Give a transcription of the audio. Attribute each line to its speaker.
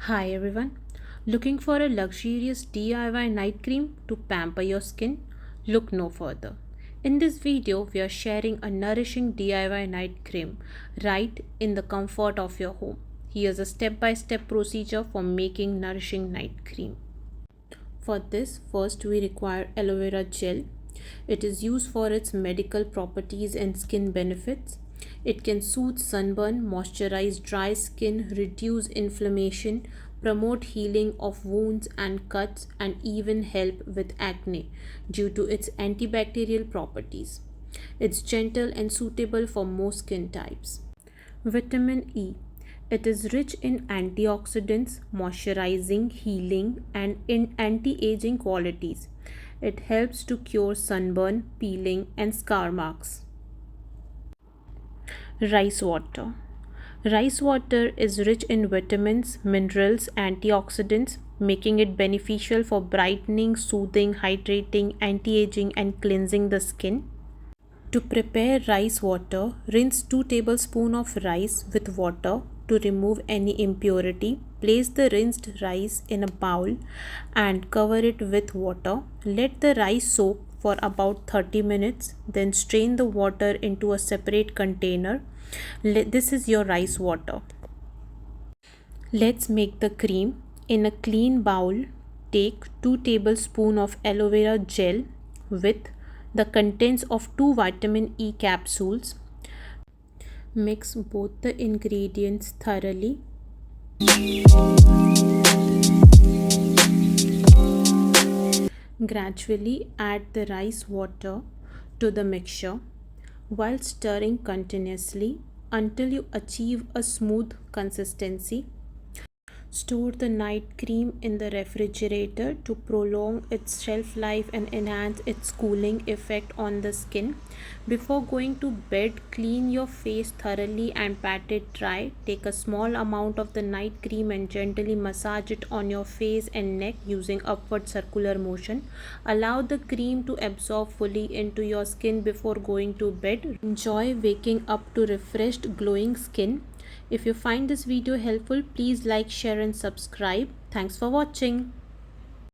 Speaker 1: Hi everyone. Looking for a luxurious DIY night cream to pamper your skin? Look no further. In this video, we are sharing a nourishing DIY night cream right in the comfort of your home. Here's a step-by-step procedure for making nourishing night cream. For this, first we require aloe vera gel. It is used for its medical properties and skin benefits. It can soothe sunburn, moisturize dry skin, reduce inflammation, promote healing of wounds and cuts, and even help with acne due to its antibacterial properties. It's gentle and suitable for most skin types. Vitamin E. It is rich in antioxidants, moisturizing, healing, and in anti-aging qualities. It helps to cure sunburn, peeling, and scar marks. Rice water. Rice water is rich in vitamins, minerals, antioxidants, making it beneficial for brightening, soothing, hydrating, anti-aging, and cleansing the skin. To prepare rice water, rinse 2 tablespoons of rice with water to remove any impurity. Place the rinsed rice in a bowl and cover it with water. Let the rice soak for about 30 minutes. Then strain the water into a separate container. This is your rice water. Let's make the cream. In a clean bowl, take 2 tablespoons of aloe vera gel with the contents of 2 vitamin E capsules. Mix both the ingredients thoroughly. Gradually add the rice water to the mixture while stirring continuously until you achieve a smooth consistency. Store the night cream in the refrigerator to prolong its shelf life and enhance its cooling effect on the skin. Before going to bed, clean your face thoroughly and pat it dry. Take a small amount of the night cream and gently massage it on your face and neck using upward circular motion. Allow the cream to absorb fully into your skin before going to bed. Enjoy waking up to refreshed, glowing skin. If you find this video helpful, please like, share and subscribe. Thanks for watching.